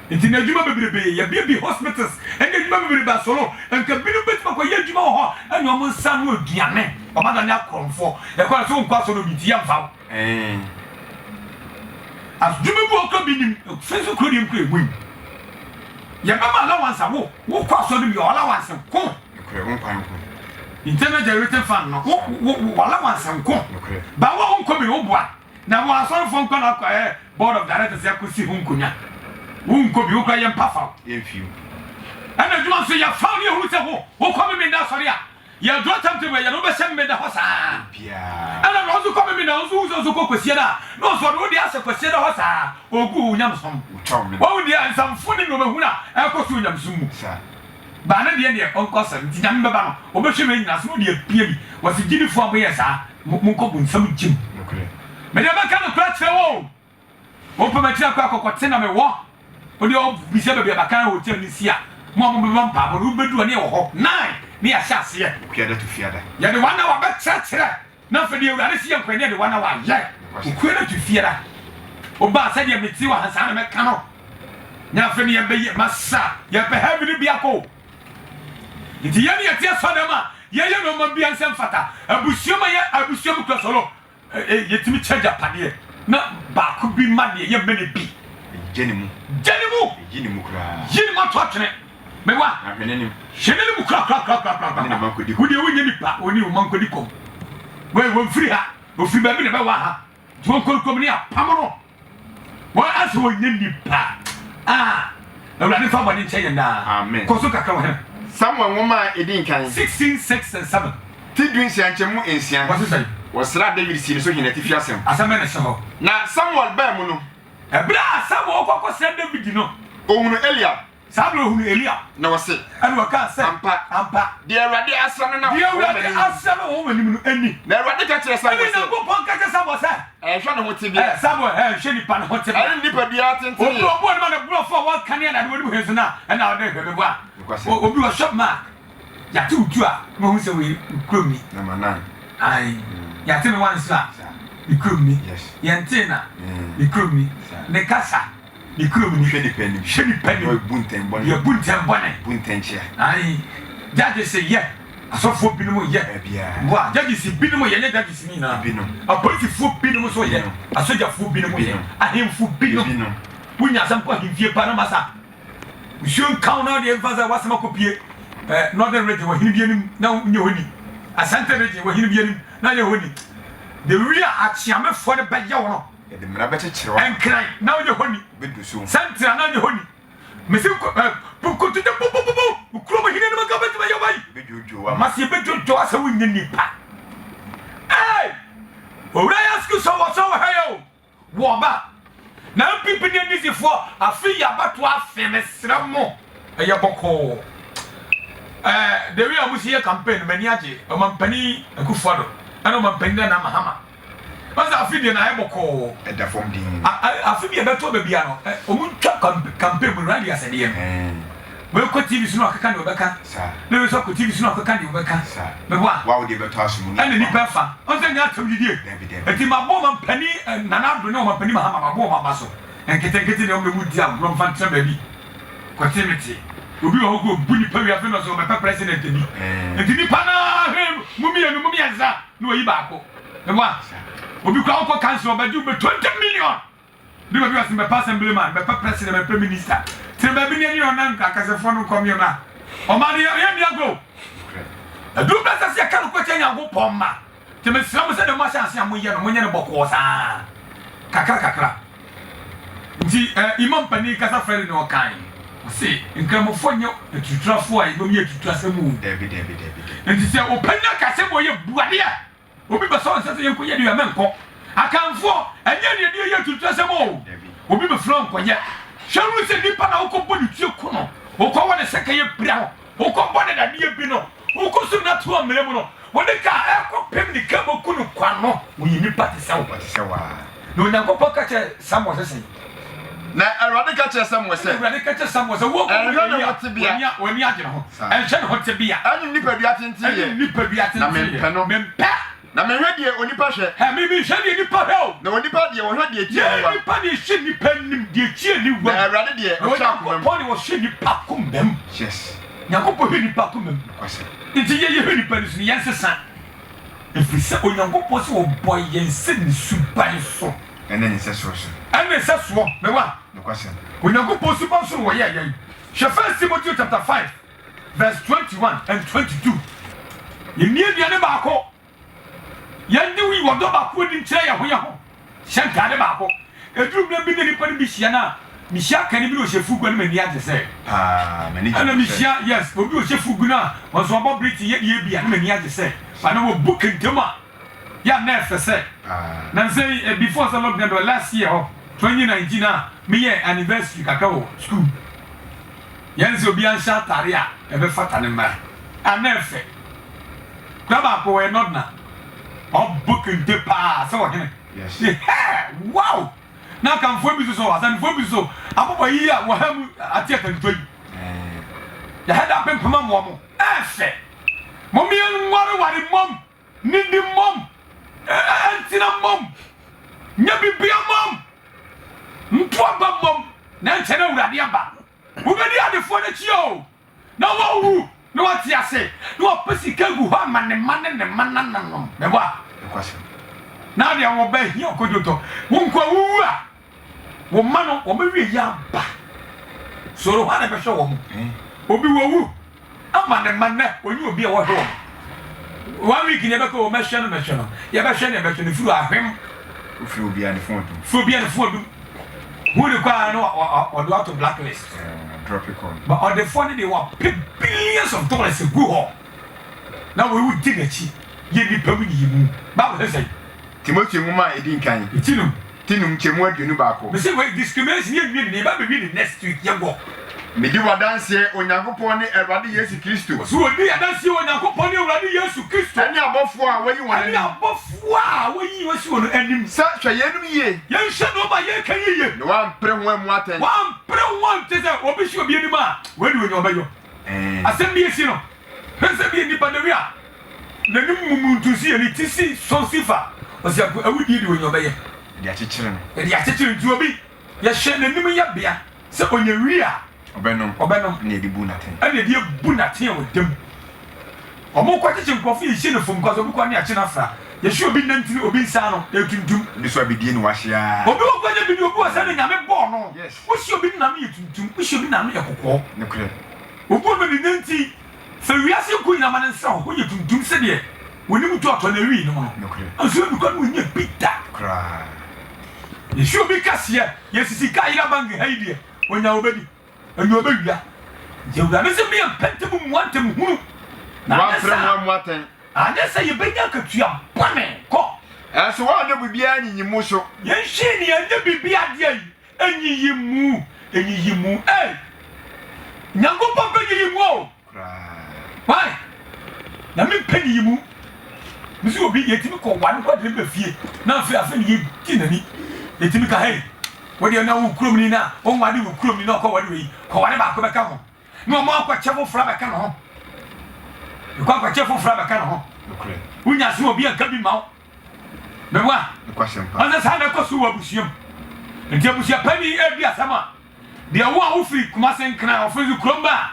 S1: nti na djuma bebrebe ye bi hospitals and djuma bebrebe ba so no nka bi no betima ko ye djuma wo ho anya mo nsa no aduane o ma da ne akromfo e kwa so nkwa so no bi ti yamfa as djuma bu o ko bi nim fenso kro nim kro egwim ye mama allowance wo kwa so no bi allowance ko
S3: okre won kwan ko
S1: internal generator fan no wo allowance ko ba wo nko bi wo boa na wo aso fo nko na kwa board of directors ya ko si hu nkonya wo nko bi wo kwa ye mpafa
S3: ye fiu
S1: ana djuma so ya fa ni hu se wo ko me nda sori a ya do tamte we ya no be sem me da ho saa
S3: bia
S1: ana no so ko me na so ko kwasia na no so do dia se kwasia da ho saa ogu nyam som wo dia nsamfo ni no be huna e ko so nyam sum
S3: sa
S1: ba na dia ne onko sam ti nyam be ba no obehwe me nyina so dia pia bi wasi gidi fo abo ye saa mo ko bu nsam jim me de ba ka no kra tre wo pe ma tira kwa kokote na me wo o de o bi se be ba kan hotel ni sia mo be ba pa bo be du ne wo ho 9 ni a sha se
S3: fiada tu fiada
S1: ya de wana wa ba tra na fe de urare se yankwan ne de wana wa ye ku na tu fiada o ba sa de me ti wa hansa na me ka no nya fe ne ye be massa ye be heavy ni biako iti ye ni ati so dem a ye no ma bia nsem fata abusuoma ye abusuom kwa solo ye timi charge apade na ba ku bi ma de ye me ne bi
S3: jenimu kra
S1: yini ma to atene me wa
S3: ahwenenim
S1: hwenene mu kra
S3: ne ma kodi
S1: wo de wo nyani pa oni wo man kodi kom wo free ha wo free ba bi ne be wa ha wo kom ni apamro wo aso wo nyani pa awurade fa bani nche yenda
S3: amen
S1: ko so kakra wo he
S3: Samuel woma edin kan
S1: 16 6 and 7
S3: tidwin sianchemu ensian
S1: what is say
S3: wasra David si so hinati fiasem
S1: asame ne so
S3: na Samuel ba mu no
S1: ebra Samuel ko se David no
S3: ohunu Eliab
S1: Samuel ohunu Eliab
S3: na wose
S1: anu waka se
S3: ampa de Awurade asa no na
S1: de Awurade asa no wo manim no ani
S3: na Awurade ka kire Samuel
S1: na go pon ka Samuel se
S3: hwe no hote bia
S1: Samuel hwe ni pa no hote
S3: bia nipa bia tente
S1: o bo ma na bro for one kan na de wo ni hezuna na o de hwe be bua obi wa shop mark ya ti utu a mo hu se we kromi
S3: na manan
S1: ai ya ti me wan sa ni kromi yente na ni kromi ne kasa ni kromi
S3: hwe ni pani o bunten bonne
S1: ya bunten
S3: chia
S1: ai judge say ye asofo binumu ye wa judge si binumu ye judge si ni na
S3: binumu
S1: apolisi fu binumu so ye asoja fu binumu ye ahemfu binumu wunya sampo ahemfie pa na masa ushun count na de emphasize wasema kopie northern region wa hinbi anim na nye honi asante region wa hinbi anim na nye honi the real achiame for the beje wono
S3: e de mra bete kire wa
S1: enkran na nye honi
S3: bedusu
S1: central na nye honi mesi ko to de bu kro ma hinne ma ka bete ma yobai
S3: bejojo wa
S1: masi bejojo asa wunye nipa ora yasku so hayo wo ba na pipi ne nisifo afi ya bato afemesra mo eye boko the way amusi ye campaign mani age o mampani akufado ana mampani na mahama basa afi de na eye boko
S3: e da form din
S1: afi bi e beto ba bia no o mu twa campaign mu rally asede ye we ko TV sunu akaka ne obeka
S3: sa
S1: na we so ko TV sunu akaka ne obeka
S3: sa
S1: me wa
S3: wo de beto asumu ni
S1: ana ni pefa on se nya tom didie eti mabo mampani nana do ne o mampani mahama mabo mama so enkete ne o me mu dia bro mfantra ba bi ko timiti obi o go buni pa wi afi no so be president ni enti ni pa na mumi za no yi ba ko me wa obi kwa ko council ba ju be 20 million ni ba bi asin be assemblyman be president be prime minister ti ba bi ni on na akasefo no kom yema o ma ni ya ni ago adu ba sa sia kan ko tenya go pomma ti me sira mo se de mo chance am ye no mo nye no boko sa kakra nti imam pani kasa fere no kan si nkramofo nyo etutrafo a ibom ye tutrasemu
S3: David
S1: nti se opanya kase mo ye buade a obi be so nse ye ko ye de amenko akanfo enye ne de ye tutrasemu obi be fro nko ye hweru se nipa na okobɔ ne tue ko no okɔ wone seka ye bra ho okobɔ ne dade ye bi no okosu na to amere mu no wone ka ekɔ ni ka boku no kwa no wo yi nipa te sewa no nyankopɔ ka che Samuel sese
S3: na Awurade ka che Samuel se
S1: Awurade ka che Samuel se wo ko wani agye ho enhwe ne ho te bia
S3: ani nipa bia tenten ye na mempe no na menhwe de onipa hwe
S1: ha mi hwe de nipa he
S3: na onipa de wo hwe de tie
S1: wa nipa de hwe nipa nim de tie ni wa
S3: na Awurade de o hwe akomam
S1: pɔ de wo hwe nipa komam
S3: yes
S1: nyankopɔ hwe nipa komam
S3: kwase
S1: nti ye hwe nipa ni so ni yensesa efisa onyankopɔ se wo boy yense ni suban so
S3: ene ni seso
S1: ene seso me wa
S3: kwase
S1: onyankopɔ suban so wo ye ye hwe 1 Timothy chapter 5 verse 21 and 22 ye nie duane ba ko yandi wi wodo ba ko di nkyere ya ho hye ntade ba ko eduru na bi ne nipa ni bi hye na Mishia can be a fugu and many others say.
S3: Many.
S1: And Mishia, yes, will be a fuguna, was one more pretty yet ye be and many others say. I know book in Toma. Ya never say. Nancy, before the lockdown last year, 2019, me anniversary Kakao school. Yes, will be on Shataria, ever fat and man. I never say. Grab up not now. Oh, book in the pass. Yes. Wow. Now come for me so, and for me so. I'm over here, what have I taken to you? The head up in Pamamo. Eh, Mommy and mom. Need the mom. Antina mom. Never be a mom. Mpwamba mom. Nantena Radiamba. Who many are the furniture? No, who? No, what you say? No, pussy can go home and the man and the man. The what? Now they are obeying your codoto. Wonka. Woman, or maybe yamba. So, I never show them. Obi woo. I'm a man when you be our home. 1 week you never go mention. You ever send a mention if you are him. If you be on the phone. Who require no or do out to blacklist? Drop your call. But on the phone, they want billions of dollars to go home. Now we would dig a cheap. You be permitted you. Bible say, Timothy Muma, it didn't can. Tinum Chemwed, you know, Bako. The same way discrimination, you never be the next week. You go. Mediwa dance here on Yakoponi, everybody, yes, Christo. So would be a dance here on Yakoponi, already, yes, Christo. And you're above where you want. And you're above where you want to end him. Such a enemy. You shall know by your career. No one pray one water. One pray one to the official be the man. Where do you know about you? I send me a sino. Present me in the Pandaria. The new moon to see and it is so sifa. Was I would give you in your bay. The attitude to be. Yes, share the name of Yabia. So on your rear. Obenom, near the Bunatin. And the dear Bunatin with them. Or more question coffee is seen from Kazabukani Chinafra. You should be named to be Sano, they can do. This will begin wash ya. Or whether you go selling a born. Yes. What should be Nami to we should be Nami a cocoa. No clear. Who put me in tea? So we ask you, Queen Aman and Sound, when you can do said when you talk on the ring, no clear. And so you can win your beat that cry. You should be Cassia. Yes, it's a Kaya Bang idea when you're ready. And you're baby. You doesn't be a pentable one to move. Now, one water. And that's how you bring your country up. Call. As one that will be any emotion. Yes, she and you be a day. And you move. And you move. Eh? Now go papa you move. Why? Now me penny you move. Miss will be a typical one. What will be fear? Now, fear you dinner. The typical hey. What do you know? Crumina, oh, my little crumina, what do we call whatever come home? No more for cheerful flabber can home. You can't for cheerful flabber can home. We just will be a cubby mouth. No one, the question. On the side of Kosu, Bushim. And there was your penny every summer. The one who free Kumasan Canal for you crumba.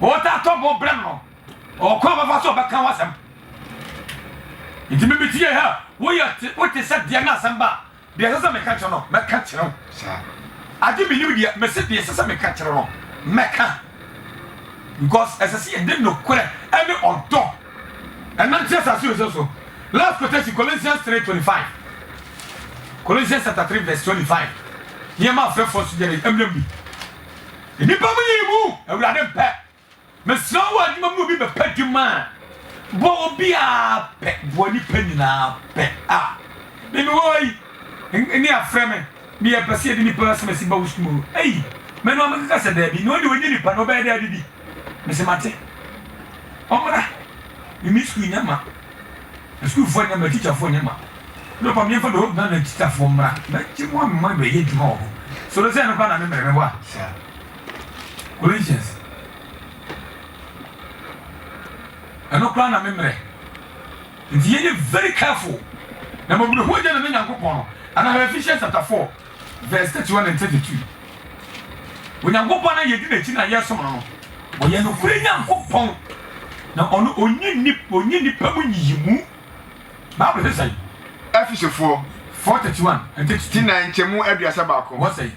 S1: What I talk about Brano or come of us over Kawasam. It may be here. What is that, Diana Samba? There's a mechanical. I didn't believe the Mercedes as a mechanical. Mecca. Because as I see, I didn't know quite every on top. And not just as you also. Last quotation, Colossians 3:25. Colossians 3 verse 25. Yama fell for the emblem. In the Pammy, and we are them pet. Miss Noah, you will be the pet you man. Bo be a pet, body penny now, pet. Ah, then boy. Near Fremen, be a person in the person, Mr. Bowsmo. Hey, men, I'm a said there be no doing any pan over there, did he? Mr. Mate. Oh, you miss Queen Emma. A school for them, a teacher for Emma. No, I'm never the old man and teacher for me. But you want my way tomorrow. So the same about I remember what, sir. Collisions. I no plan a memory. If you're very careful, now I'm going to go. And I have Ephesians chapter 4, verse 31 and 32. When you go on, you did a China, yes, somehow. When you know, Pong. Now, only nip, you move. Bible says, Ephesians 4, 31 and 39, Chemu Ebia Sabaco. What's it?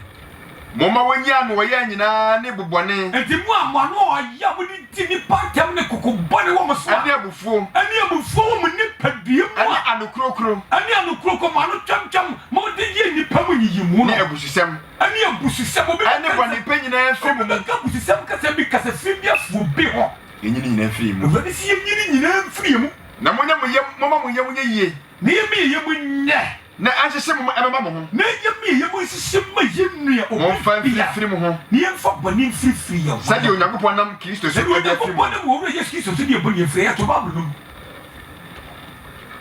S3: Mama wanya no ya nyina ne bobone.
S1: Enti mu amano ya mu ni ti ni patam ne kokobone wo mo so.
S3: Ani abufuo.
S1: Ani abufuo mu ni padiem.
S3: Ani anokrokro.
S1: Ani anokrokro ma no twamtwam ma de ye nipa mu yiyimu no.
S3: Ni abususem.
S1: Ani abususem obi.
S3: Ani bone pa nyina afi mu.
S1: Ka abususem kasa bi kasa fi bi afu bi ho.
S3: Enyini nyina afi mu.
S1: Wadi si enyini nyina afi mu.
S3: Na monya mo yem mama mo yem ye.
S1: Ni mi yem nya.
S3: Na anhyehyɛ mo ɛbɛma mo ho.
S1: Na yemi yem hyehyɛ ma yennua obi.
S3: Mo fa firi mo ho.
S1: Ni yem fa bɔne firi ya.
S3: Sɛ de Onyankopɔn nam Kristo so
S1: ɛdi afiri. Bɔne wo Yesu Kristo so de bɔne firi ya to ba bulu.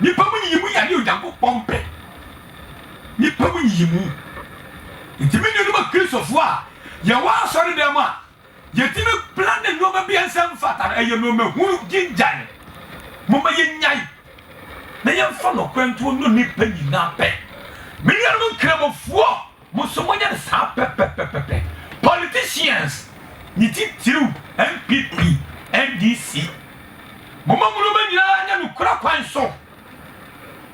S1: Ni pa mu yimu ya ni Onyankopɔn pɛ. Ni pa mu yimu. Ntimi ni no ma Kristo fo a ye wa asɔre dem a ye timi plan ne no ma bi ansam fata ɛyɛ no ma hu ginjan. Mo ma ye nyai. Na yɛn fa no kwanto no nipa nyina pɛ menya no nkramofoɔ mo so mo nya ne saa pɛ politicians ni titiru MPP NDC mo ma mo no nyina nya no kura kwan so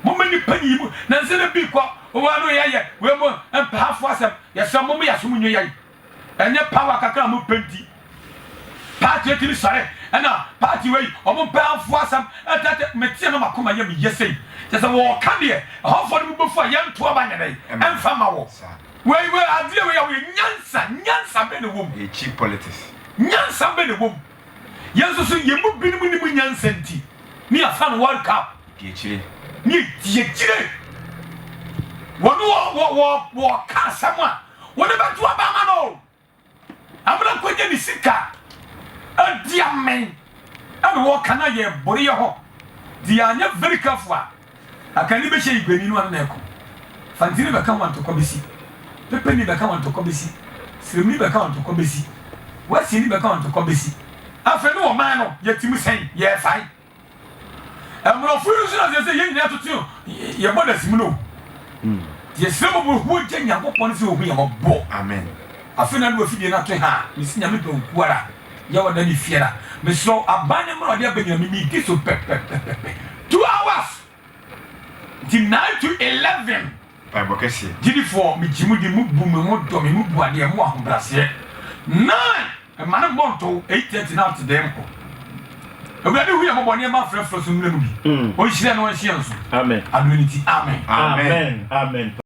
S1: mo ma nipa nyi mu na nse na bi kɔ o wa no yɛ we mo empafo asɛm yɛ sɛ mo yɛ so mo nyo yɛ ɛnyɛ power kakra mo penti party tiri sare ana party wey omo pamfo asam atata metie no makoma yam yesei tese wo ka de hofo no bufu ya nto aba nyane emfa ma wo wey adie wey ya we nyansa be ne wom
S3: e cheap politics
S1: nyansa be ne wom yenso so yemu binimu ni mu nyansa nti ni afa no world cup
S3: die chire
S1: ni die chire wo ka samwa wo ne ba to aba ma no amna ko je ni sika Diamen. And walk can I get Borio? Diana very careful. I can't even say Benin one neck. Fantini become to Cobisi. The penny become to Cobisi. Simi become to Cobisi. What's in become to Cobisi? After no man, yet you say, yeah, fine. I'm not foolish as they say, you have to do your mother's no. Yes, some of who take your book once you will be a book. Amen. I feel not with you not to her, Miss Yamito Quara. Yawa dani fiera me so abane mo dia Benjamin mi kiso pe 2 hours di 9 to 11
S3: pa bokesi
S1: di for mi jimu di mu bu me mo do me mu bu ade mo ahombrase 9 e man bonto 8:30 now to them ko obade hu ya mo bone ma frefro so mle mu bi o hire no hie nso
S2: amen
S1: adoniti amen
S2: amen amen